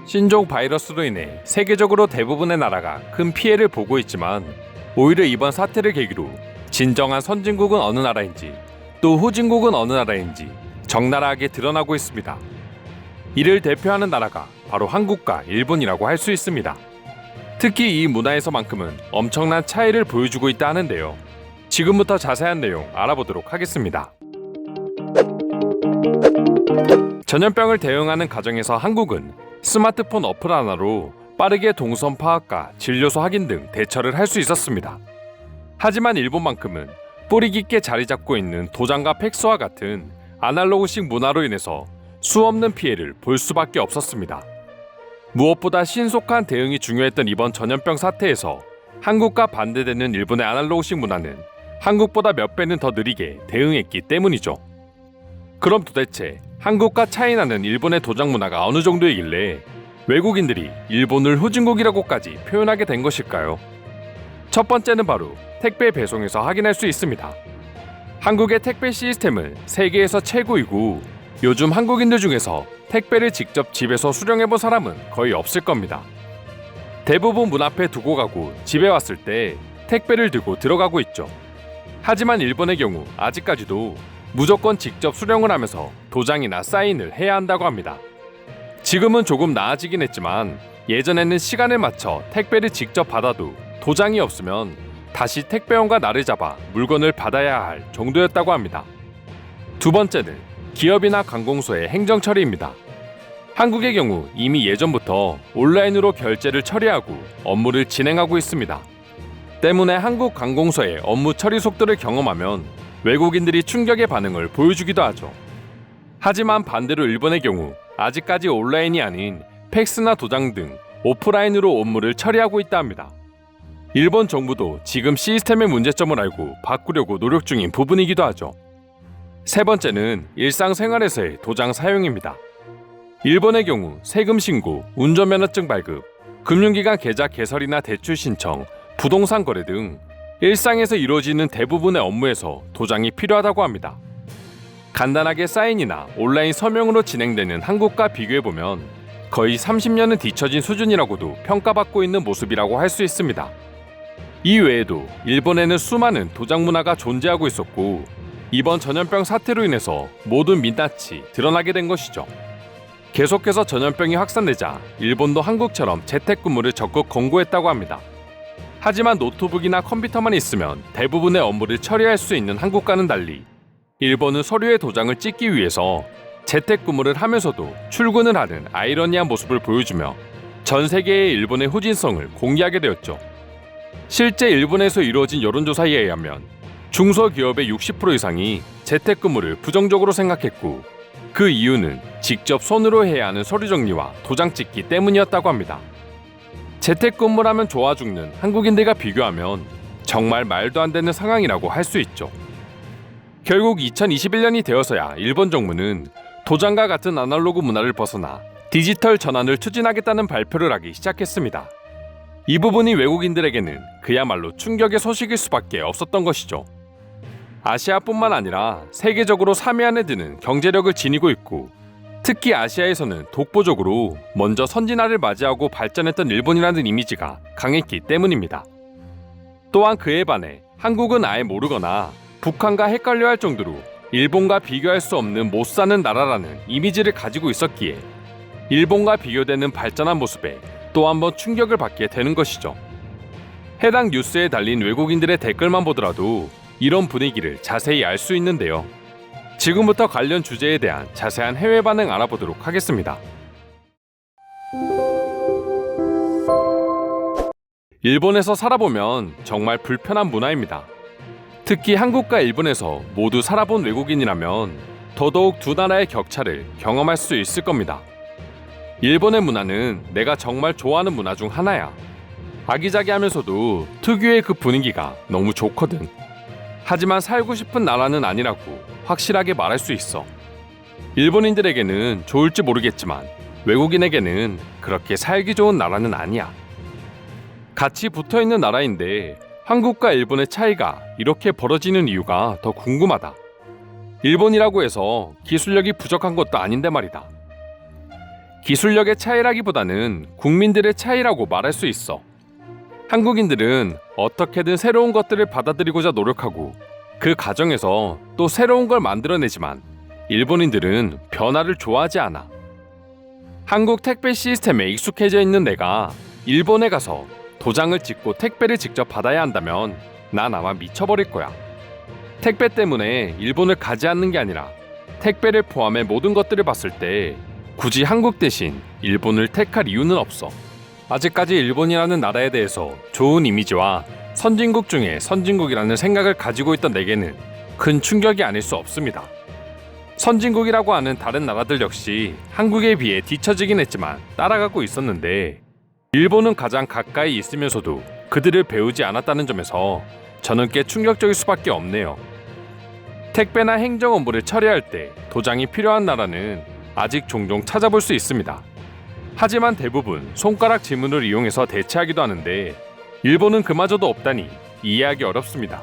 신종 바이러스로 인해 세계적으로 대부분의 나라가 큰 피해를 보고 있지만 오히려 이번 사태를 계기로 진정한 선진국은 어느 나라인지 또 후진국은 어느 나라인지 적나라하게 드러나고 있습니다. 이를 대표하는 나라가 바로 한국과 일본이라고 할 수 있습니다. 특히 이 문화에서만큼은 엄청난 차이를 보여주고 있다 하는데요. 지금부터 자세한 내용 알아보도록 하겠습니다. 전염병을 대응하는 과정에서 한국은 스마트폰 어플 하나로 빠르게 동선 파악과 진료소 확인 등 대처를 할 수 있었습니다. 하지만 일본만큼은 뿌리 깊게 자리 잡고 있는 도장과 팩스와 같은 아날로그식 문화로 인해서 수없는 피해를 볼 수밖에 없었습니다. 무엇보다 신속한 대응이 중요했던 이번 전염병 사태에서 한국과 반대되는 일본의 아날로그식 문화는 한국보다 몇 배는 더 느리게 대응했기 때문이죠. 그럼 도대체 한국과 차이나는 일본의 도장 문화가 어느 정도이길래 외국인들이 일본을 후진국이라고까지 표현하게 된 것일까요? 첫 번째는 바로 택배 배송에서 확인할 수 있습니다. 한국의 택배 시스템은 세계에서 최고이고 요즘 한국인들 중에서 택배를 직접 집에서 수령해본 사람은 거의 없을 겁니다. 대부분 문 앞에 두고 가고 집에 왔을 때 택배를 들고 들어가고 있죠. 하지만 일본의 경우 아직까지도 무조건 직접 수령을 하면서 도장이나 사인을 해야 한다고 합니다. 지금은 조금 나아지긴 했지만 예전에는 시간을 맞춰 택배를 직접 받아도 도장이 없으면 다시 택배원과 날을 잡아 물건을 받아야 할 정도였다고 합니다. 두 번째는 기업이나 관공서의 행정 처리입니다. 한국의 경우 이미 예전부터 온라인으로 결제를 처리하고 업무를 진행하고 있습니다. 때문에 한국 관공서의 업무 처리 속도를 경험하면 외국인들이 충격의 반응을 보여주기도 하죠. 하지만 반대로 일본의 경우 아직까지 온라인이 아닌 팩스나 도장 등 오프라인으로 업무를 처리하고 있다 합니다. 일본 정부도 지금 시스템의 문제점을 알고 바꾸려고 노력 중인 부분이기도 하죠. 세 번째는 일상생활에서의 도장 사용입니다. 일본의 경우 세금 신고, 운전면허증 발급, 금융기관 계좌 개설이나 대출 신청, 부동산 거래 등 일상에서 이루어지는 대부분의 업무에서 도장이 필요하다고 합니다. 간단하게 사인이나 온라인 서명으로 진행되는 한국과 비교해보면 거의 30년은 뒤처진 수준이라고도 평가받고 있는 모습이라고 할 수 있습니다. 이 외에도 일본에는 수많은 도장 문화가 존재하고 있었고 이번 전염병 사태로 인해서 모든 민낯이 드러나게 된 것이죠. 계속해서 전염병이 확산되자 일본도 한국처럼 재택근무를 적극 권고했다고 합니다. 하지만 노트북이나 컴퓨터만 있으면 대부분의 업무를 처리할 수 있는 한국과는 달리 일본은 서류에 도장을 찍기 위해서 재택근무를 하면서도 출근을 하는 아이러니한 모습을 보여주며 전 세계의 일본의 후진성을 공개하게 되었죠. 실제 일본에서 이루어진 여론조사에 의하면 중소기업의 60% 이상이 재택근무를 부정적으로 생각했고 그 이유는 직접 손으로 해야 하는 서류 정리와 도장 찍기 때문이었다고 합니다. 재택근무를 하면 좋아 죽는 한국인들과 비교하면 정말 말도 안 되는 상황이라고 할 수 있죠. 결국 2021년이 되어서야 일본 정부는 도장과 같은 아날로그 문화를 벗어나 디지털 전환을 추진하겠다는 발표를 하기 시작했습니다. 이 부분이 외국인들에게는 그야말로 충격의 소식일 수밖에 없었던 것이죠. 아시아뿐만 아니라 세계적으로 3위 안에 드는 경제력을 지니고 있고 특히 아시아에서는 독보적으로 먼저 선진화를 맞이하고 발전했던 일본이라는 이미지가 강했기 때문입니다. 또한 그에 반해 한국은 아예 모르거나 북한과 헷갈려할 정도로 일본과 비교할 수 없는 못 사는 나라라는 이미지를 가지고 있었기에 일본과 비교되는 발전한 모습에 또 한 번 충격을 받게 되는 것이죠. 해당 뉴스에 달린 외국인들의 댓글만 보더라도 이런 분위기를 자세히 알 수 있는데요. 지금부터 관련 주제에 대한 자세한 해외 반응 알아보도록 하겠습니다. 일본에서 살아보면 정말 불편한 문화입니다. 특히 한국과 일본에서 모두 살아본 외국인이라면 더더욱 두 나라의 격차를 경험할 수 있을 겁니다. 일본의 문화는 내가 정말 좋아하는 문화 중 하나야. 아기자기하면서도 특유의 그 분위기가 너무 좋거든. 하지만 살고 싶은 나라는 아니라고 확실하게 말할 수 있어. 일본인들에게는 좋을지 모르겠지만 외국인에게는 그렇게 살기 좋은 나라는 아니야. 같이 붙어있는 나라인데 한국과 일본의 차이가 이렇게 벌어지는 이유가 더 궁금하다. 일본이라고 해서 기술력이 부족한 것도 아닌데 말이다. 기술력의 차이라기보다는 국민들의 차이라고 말할 수 있어. 한국인들은 어떻게든 새로운 것들을 받아들이고자 노력하고 그 과정에서 또 새로운 걸 만들어내지만 일본인들은 변화를 좋아하지 않아. 한국 택배 시스템에 익숙해져 있는 내가 일본에 가서 도장을 찍고 택배를 직접 받아야 한다면 난 아마 미쳐버릴 거야. 택배 때문에 일본을 가지 않는 게 아니라 택배를 포함해 모든 것들을 봤을 때 굳이 한국 대신 일본을 택할 이유는 없어. 아직까지 일본이라는 나라에 대해서 좋은 이미지와 선진국 중에 선진국이라는 생각을 가지고 있던 내게는 큰 충격이 아닐 수 없습니다. 선진국이라고 하는 다른 나라들 역시 한국에 비해 뒤처지긴 했지만 따라가고 있었는데 일본은 가장 가까이 있으면서도 그들을 배우지 않았다는 점에서 저는 꽤 충격적일 수밖에 없네요. 택배나 행정 업무를 처리할 때 도장이 필요한 나라는 아직 종종 찾아볼 수 있습니다. 하지만 대부분 손가락 지문을 이용해서 대체하기도 하는데 일본은 그마저도 없다니 이해하기 어렵습니다.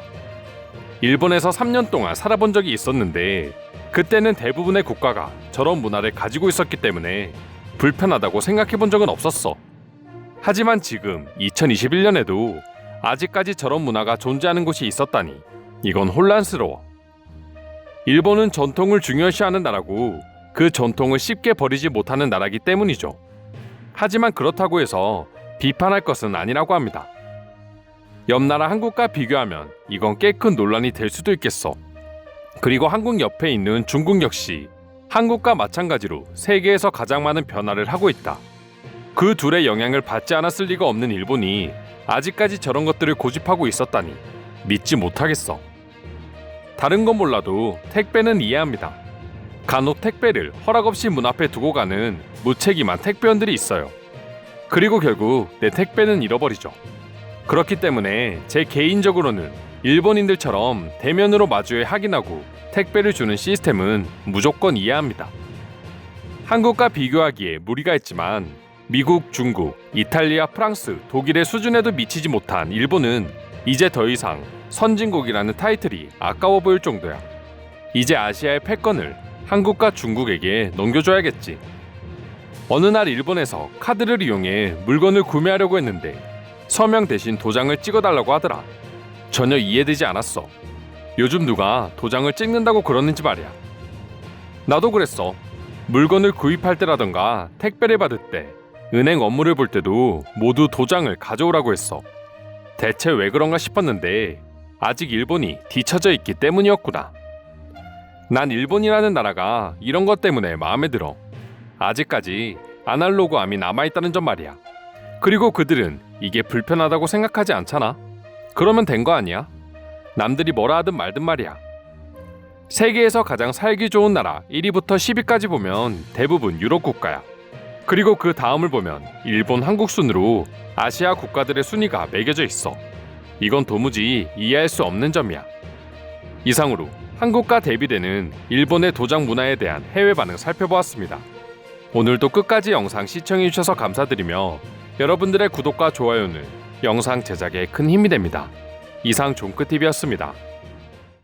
일본에서 3년 동안 살아본 적이 있었는데 그때는 대부분의 국가가 저런 문화를 가지고 있었기 때문에 불편하다고 생각해 본 적은 없었어. 하지만 지금 2021년에도 아직까지 저런 문화가 존재하는 곳이 있었다니 이건 혼란스러워. 일본은 전통을 중요시하는 나라고 그 전통을 쉽게 버리지 못하는 나라이기 때문이죠. 하지만 그렇다고 해서 비판할 것은 아니라고 합니다. 옆나라 한국과 비교하면 이건 꽤 큰 논란이 될 수도 있겠어. 그리고 한국 옆에 있는 중국 역시 한국과 마찬가지로 세계에서 가장 많은 변화를 하고 있다. 그 둘의 영향을 받지 않았을 리가 없는 일본이 아직까지 저런 것들을 고집하고 있었다니 믿지 못하겠어. 다른 건 몰라도 택배는 이해합니다. 간혹 택배를 허락 없이 문 앞에 두고 가는 무책임한 택배원들이 있어요. 그리고 결국 내 택배는 잃어버리죠. 그렇기 때문에 제 개인적으로는 일본인들처럼 대면으로 마주해 확인하고 택배를 주는 시스템은 무조건 이해합니다. 한국과 비교하기에 무리가 있지만 미국, 중국, 이탈리아, 프랑스, 독일의 수준에도 미치지 못한 일본은 이제 더 이상 선진국이라는 타이틀이 아까워 보일 정도야. 이제 아시아의 패권을 한국과 중국에게 넘겨줘야겠지. 어느 날 일본에서 카드를 이용해 물건을 구매하려고 했는데 서명 대신 도장을 찍어달라고 하더라. 전혀 이해되지 않았어. 요즘 누가 도장을 찍는다고 그러는지 말이야. 나도 그랬어. 물건을 구입할 때라던가 택배를 받을 때, 은행 업무를 볼 때도 모두 도장을 가져오라고 했어. 대체 왜 그런가 싶었는데 아직 일본이 뒤처져 있기 때문이었구나. 난 일본이라는 나라가 이런 것 때문에 마음에 들어. 아직까지 아날로그함이 남아있다는 점 말이야. 그리고 그들은 이게 불편하다고 생각하지 않잖아. 그러면 된 거 아니야? 남들이 뭐라 하든 말든 말이야. 세계에서 가장 살기 좋은 나라 1위부터 10위까지 보면 대부분 유럽 국가야. 그리고 그 다음을 보면 일본, 한국 순으로 아시아 국가들의 순위가 매겨져 있어. 이건 도무지 이해할 수 없는 점이야. 이상으로 한국과 대비되는 일본의 도장 문화에 대한 해외 반응 살펴보았습니다. 오늘도 끝까지 영상 시청해주셔서 감사드리며 여러분들의 구독과 좋아요는 영상 제작에 큰 힘이 됩니다. 이상 종크TV였습니다.